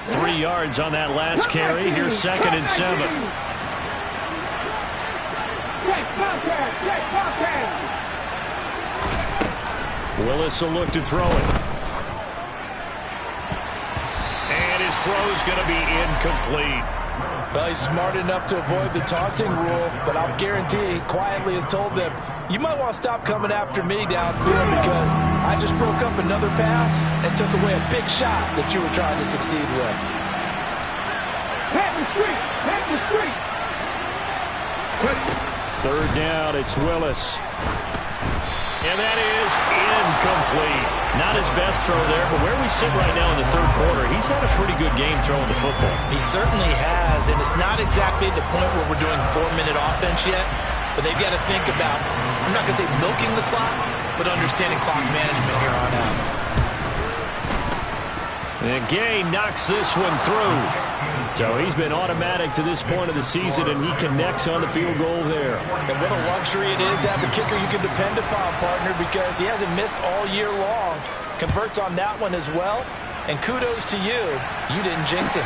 3 yards on that last carry. Here's 2nd and 7. Willis will look to throw it. And his throw's going to be incomplete. Well, he's smart enough to avoid the taunting rule, but I'll guarantee he quietly has told them, you might want to stop coming after me downfield because I just broke up another pass and took away a big shot that you were trying to succeed with. Third down, it's Willis. And that is incomplete. Not his best throw there, but where we sit right now in the third quarter, he's had a pretty good game throwing the football. He certainly has, and it's not exactly at the point where we're doing 4-minute offense yet, but they've got to think about, I'm not going to say milking the clock, but understanding clock management here on out. And Gay knocks this one through. So he's been automatic to this point of the season, and he connects on the field goal there. And what a luxury it is to have a kicker you can depend upon, partner, because he hasn't missed all year long. Converts on that one as well. And kudos to you. You didn't jinx him.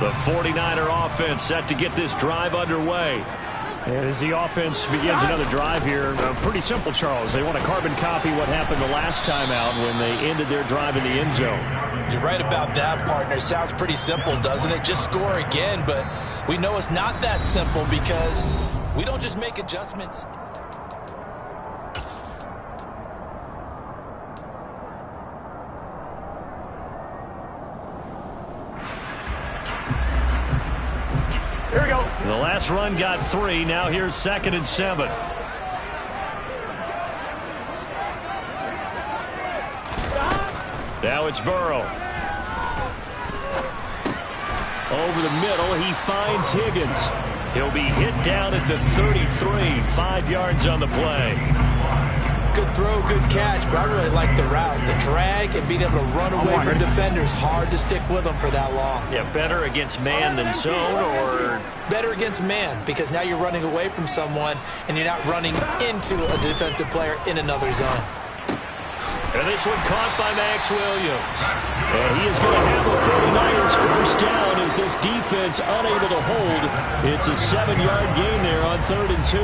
The 49er offense set to get this drive underway. And as the offense begins another drive here, pretty simple, Charles. They want to carbon copy what happened the last time out when they ended their drive in the end zone. You're right about that, partner. Sounds pretty simple, doesn't it? Just score again, but we know it's not that simple because we don't just make adjustments. Here we go. The last run got 3. Now here's 2nd and 7. Now it's Burrow. Over the middle, he finds Higgins. He'll be hit down at the 33, 5 yards on the play. Good throw, good catch, but I really like the route. The drag and being able to run away from defenders, hard to stick with them for that long. Yeah, better against man than zone, or? Better against man, because now you're running away from someone and you're not running into a defensive player in another zone. And this one caught by Max Williams. And he is going to have a 49ers first down as this defense unable to hold. It's a 7-yard gain there on 3rd and 2.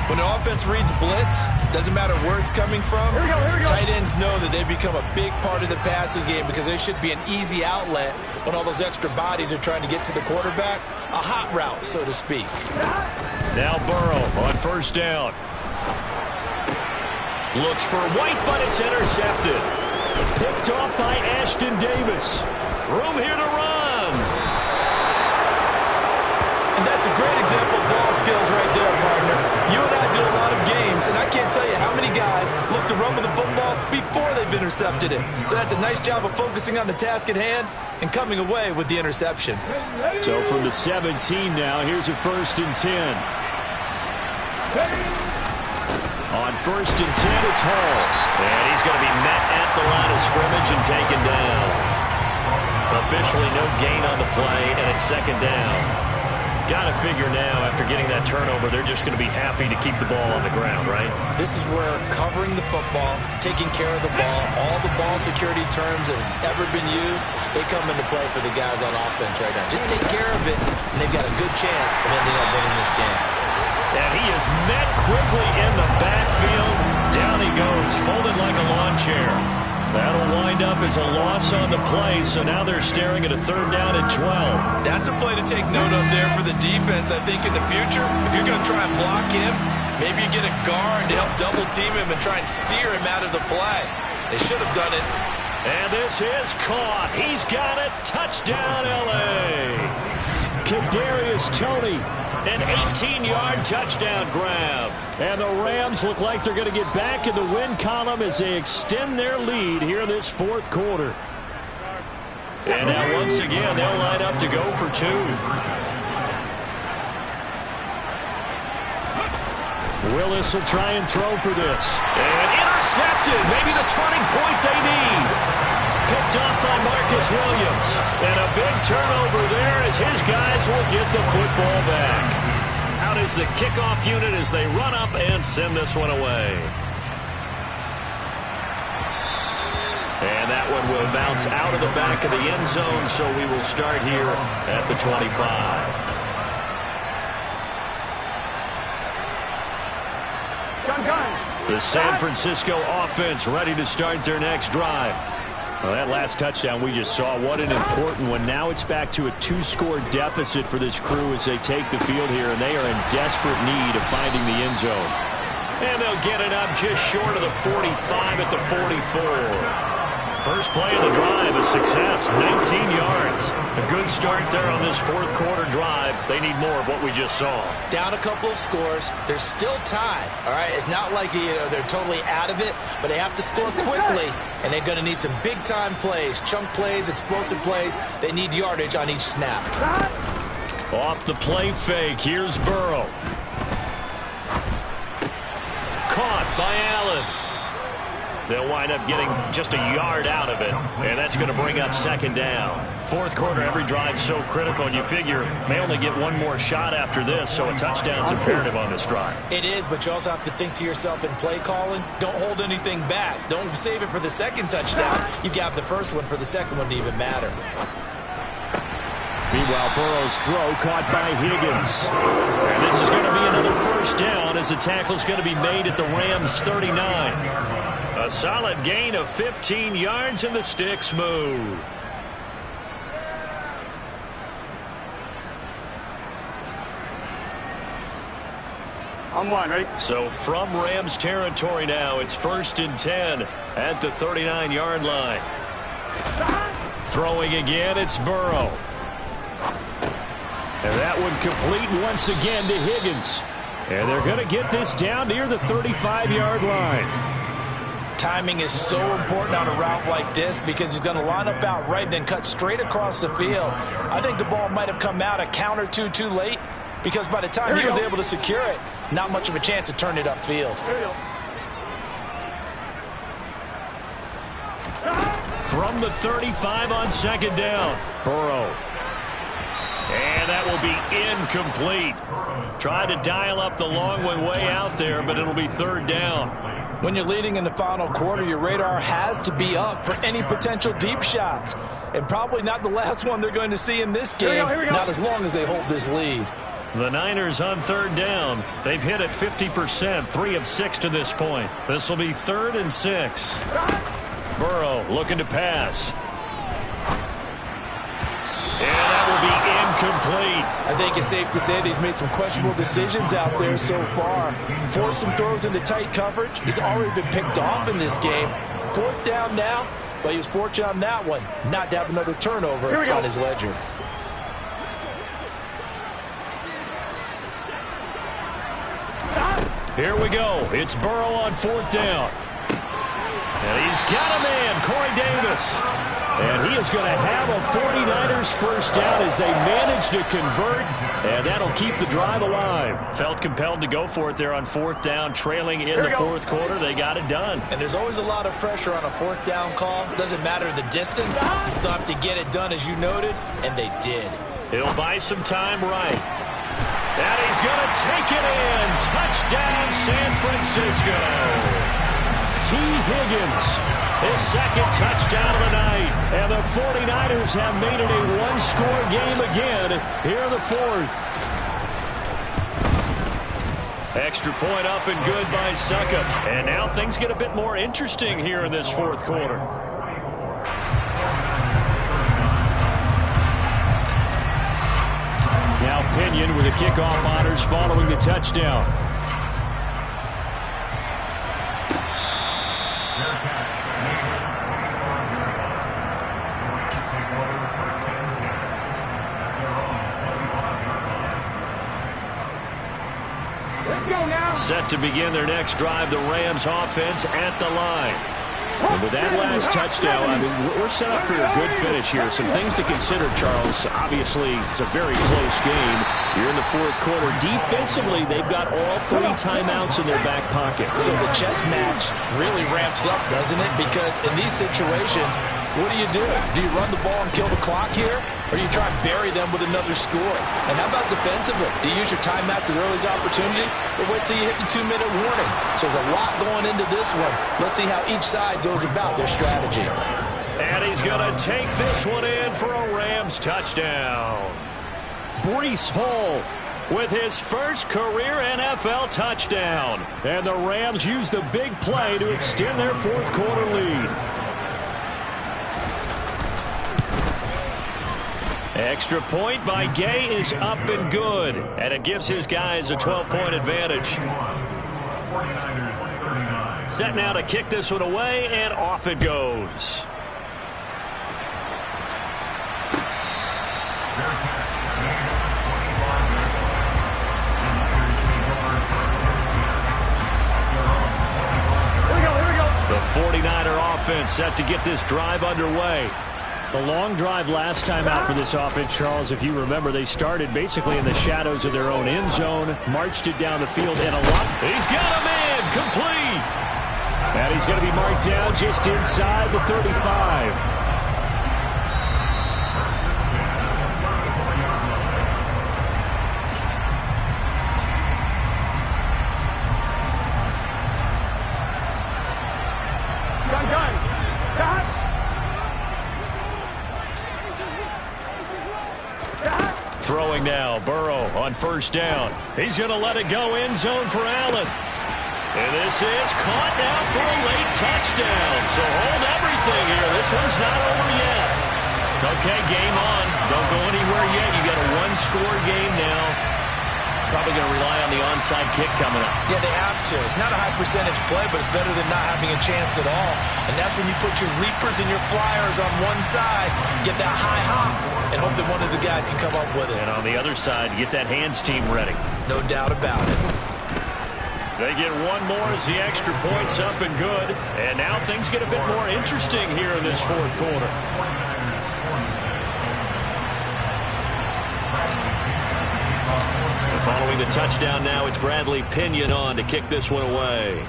When the offense reads blitz, doesn't matter where it's coming from, tight ends know that they become a big part of the passing game because they should be an easy outlet when all those extra bodies are trying to get to the quarterback. A hot route, so to speak. Now Burrow on first down. Looks for White, but it's intercepted. Picked off by Ashton Davis. Room here to run. And that's a great example of ball skills right there, partner. You and I do a lot of games, and I can't tell you how many guys look to run with the football before they've intercepted it. So that's a nice job of focusing on the task at hand and coming away with the interception. So from the 17 now, here's a 1st and 10. On 1st and 10, it's Hall. And he's going to be met at the line of scrimmage and taken down. Officially no gain on the play, and it's 2nd down. Got to figure now, after getting that turnover, they're just going to be happy to keep the ball on the ground, right? This is where covering the football, taking care of the ball, all the ball security terms that have ever been used, they come into play for the guys on offense right now. Just take care of it, and they've got a good chance of ending up winning this game. And he is met quickly in the backfield. Down he goes, folded like a lawn chair. That'll wind up as a loss on the play, so now they're staring at a 3rd down and 12. That's a play to take note of there for the defense, I think, in the future. If you're going to try and block him, maybe you get a guard to help double-team him and try and steer him out of the play. They should have done it. And this is caught. He's got it. Touchdown, L.A. Kadarius Toney. An 18-yard touchdown grab. And the Rams look like they're going to get back in the win column as they extend their lead here this 4th quarter. And now once again, they'll line up to go for 2. Willis will try and throw for this. And intercepted. Maybe the turning point they need. Picked off by Marcus Williams. And a big turnover there as his guys will get the football back. Out is the kickoff unit as they run up and send this one away. And that one will bounce out of the back of the end zone, so we will start here at the 25. The San Francisco offense ready to start their next drive. Well, that last touchdown we just saw, what an important one. Now it's back to a 2-score deficit for this crew as they take the field here, and they are in desperate need of finding the end zone. And they'll get it up just short of the 45 at the 44. First play of the drive, a success, 19 yards. A good start there on this fourth quarter drive. They need more of what we just saw. Down a couple of scores. There's still time, all right? It's not like they're totally out of it, but they have to score quickly, and they're going to need some big-time plays, chunk plays, explosive plays. They need yardage on each snap. Off the play fake, here's Burrow. Caught by Allen. They'll wind up getting just a yard out of it, and that's going to bring up second down. Fourth quarter, every drive so critical, and you figure may only get one more shot after this, so a touchdown's imperative on this drive. It is, but you also have to think to yourself in play calling, don't hold anything back. Don't save it for the second touchdown. You've got the first one for the second one to even matter. Meanwhile, Burrow's throw caught by Higgins. And this is going to be another first down as the tackle's going to be made at the Rams' 39. A solid gain of 15 yards, and the sticks move. On one, ready? So from Rams territory now, it's 1st and 10 at the 39-yard line. Throwing again, it's Burrow. And that one complete once again to Higgins. And they're going to get this down near the 35-yard line. Timing is so important on a route like this because he's going to line up out right and then cut straight across the field. I think the ball might have come out a count or two too late because by the time he was able to secure it, not much of a chance to turn it upfield. From the 35 on second down, Burrow. And that will be incomplete. Tried to dial up the long way out there, but it'll be third down. When you're leading in the final quarter, your radar has to be up for any potential deep shots. And probably not the last one they're going to see in this game, not as long as they hold this lead. The Niners on third down. They've hit it 50%, 3 of 6 to this point. This will be 3rd and 6. Burrow looking to pass. And that will be incomplete. I think it's safe to say that he's made some questionable decisions out there so far. Forced some throws into tight coverage. He's already been picked off in this game. 4th down now, but he was fortunate on that one not to have another turnover on his ledger. Here we go. It's Burrow on 4th down. And he's got a man, Corey Davis. And he is going to have a 49ers first down as they manage to convert, and that'll keep the drive alive. Felt compelled to go for it there on 4th down, trailing in the fourth quarter. They got it done. And there's always a lot of pressure on a 4th down call. Doesn't matter the distance. You still have to get it done, as you noted, and they did. He'll buy some time right. And he's going to take it in. Touchdown, San Francisco. T. Higgins. His second touchdown of the night. And the 49ers have made it a one-score game again here in the fourth. Extra point up and good by Succop. And now things get a bit more interesting here in this fourth quarter. Now Pinion with the kickoff honors following the touchdown. Set to begin their next drive, the Rams offense at the line. And with that last touchdown, I mean, we're set up for a good finish here. Some things to consider, Charles. Obviously, it's a very close game. You're in the fourth quarter. Defensively, they've got all 3 timeouts in their back pocket. So the chess match really ramps up, doesn't it? Because in these situations, what do you do? Do you run the ball and kill the clock here? Or do you try and bury them with another score? And how about defensively? Do you use your timeouts at earliest opportunity? Or wait till you hit the 2-minute warning? So there's a lot going into this one. Let's see how each side goes about their strategy. And he's going to take this one in for a Rams touchdown. Breece Hall with his first career NFL touchdown. And the Rams use the big play to extend their fourth quarter lead. Extra point by Gay is up and good. And it gives his guys a 12-point advantage. Set now to kick this one away, and off it goes. The 49er offense set to get this drive underway. The long drive last time out for this offense, Charles, if you remember, they started basically in the shadows of their own end zone, marched it down the field, and a lot. He's got a man complete. And he's going to be marked down just inside the 35. Throwing now, Burrow on first down. He's going to let it go end zone for Allen. And this is caught now for a late touchdown. So hold everything here. This one's not over yet. Okay, game on. Don't go anywhere yet. You got a one-score game now. Probably going to rely on the onside kick coming up. Yeah, they have to. It's not a high-percentage play, but it's better than not having a chance at all. And that's when you put your leapers and your flyers on one side, get that high hop, and hope that one of the guys can come up with it. And on the other side, get that hands team ready. No doubt about it. They get one more as the extra point's up and good. And now things get a bit more interesting here in this fourth quarter. Following the touchdown now, it's Bradley Pinion on to kick this one away.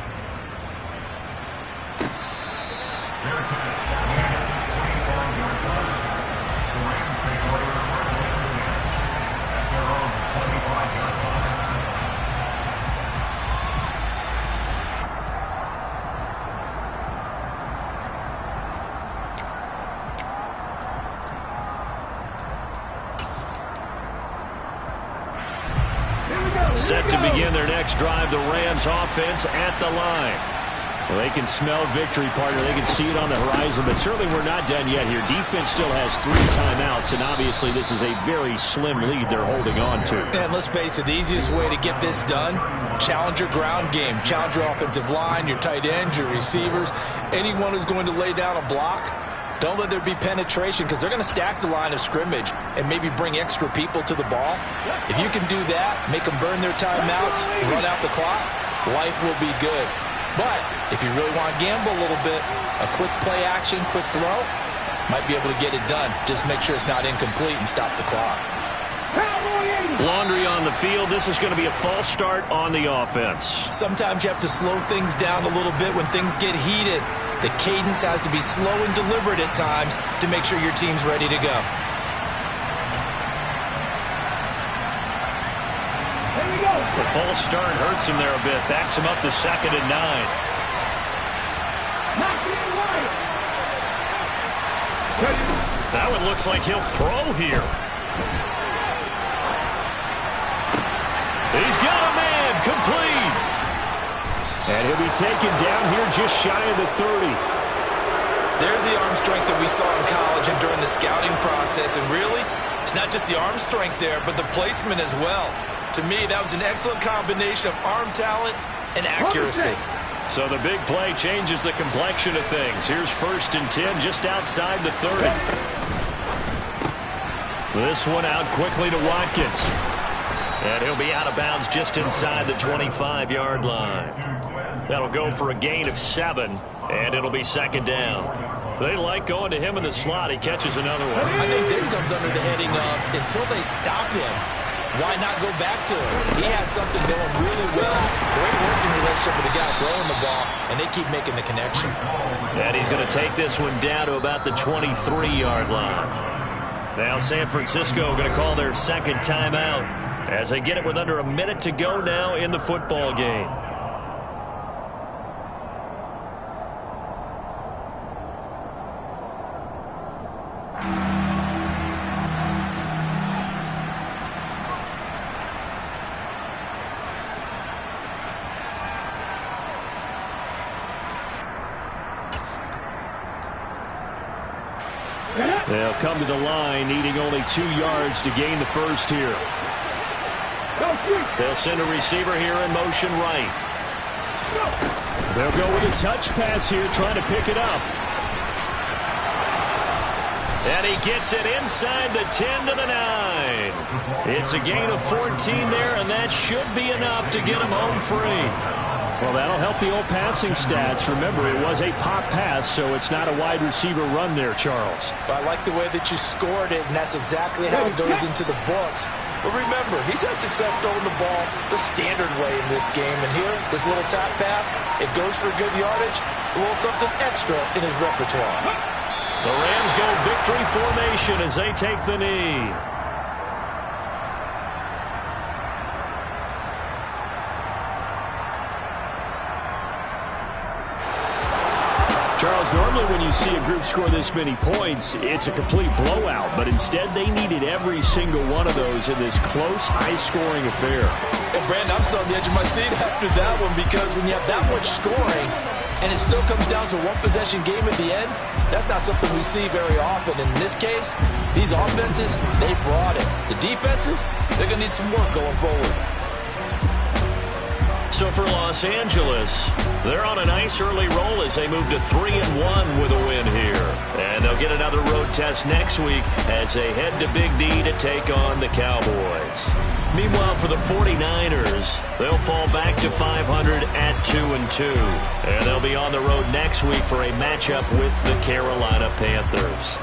Set to begin their next drive, the Rams offense at the line. Well, they can smell victory, partner. They can see it on the horizon, but certainly we're not done yet here. Defense still has 3 timeouts, and obviously this is a very slim lead they're holding on to. And let's face it, the easiest way to get this done, challenge your ground game. Challenge your offensive line, your tight ends, your receivers, anyone who's going to lay down a block. Don't let there be penetration because they're going to stack the line of scrimmage and maybe bring extra people to the ball. If you can do that, make them burn their timeouts, run out the clock, life will be good. But if you really want to gamble a little bit, a quick play action, quick throw, might be able to get it done. Just make sure it's not incomplete and stop the clock. Laundry on the field. This is going to be a false start on the offense. Sometimes you have to slow things down a little bit when things get heated. The cadence has to be slow and deliberate at times to make sure your team's ready to go. The false start hurts him there a bit. Backs him up to 2nd and 9. That one looks like he'll throw here. He's got a man complete. And he'll be taken down here just shy of the 30. There's the arm strength that we saw in college and during the scouting process. And really, it's not just the arm strength there, but the placement as well. To me, that was an excellent combination of arm talent and accuracy. So the big play changes the complexion of things. Here's 1st and 10 just outside the 30. This one out quickly to Watkins. And he'll be out of bounds just inside the 25-yard line. That'll go for a gain of 7, and it'll be second down. They like going to him in the slot. He catches another one. I think this comes under the heading of until they stop him, why not go back to him? He has something going really well. Great working relationship with the guy throwing the ball, and they keep making the connection. And he's going to take this one down to about the 23-yard line. Now San Francisco going to call their second timeout as they get it with under a minute to go now in the football game. They'll come to the line, needing only 2 yards to gain the first here. They'll send a receiver here in motion right. They'll go with a touch pass here, trying to pick it up. And he gets it inside the 10 to the 9. It's a gain of 14 there, and that should be enough to get him home free. Well, that'll help the old passing stats. Remember, it was a pop pass, so it's not a wide receiver run there, Charles. Well, I like the way that you scored it, and that's exactly how it goes into the books. But remember, he's had success throwing the ball the standard way in this game. And here, this little tap pass, it goes for good yardage, a little something extra in his repertoire. The Rams go victory formation as they take the knee. Charles, normally when you see a group score this many points, it's a complete blowout. But instead, they needed every single one of those in this close, high-scoring affair. And, Brandon, I'm still on the edge of my seat after that one, because when you have that much scoring and it still comes down to one-possession game at the end, that's not something we see very often. In this case, these offenses, they brought it. The defenses, they're going to need some work going forward. So for Los Angeles, they're on a nice early roll as they move to 3-1 with a win here. And they'll get another road test next week as they head to Big D to take on the Cowboys. Meanwhile, for the 49ers, they'll fall back to 500 at 2-2. And they'll be on the road next week for a matchup with the Carolina Panthers.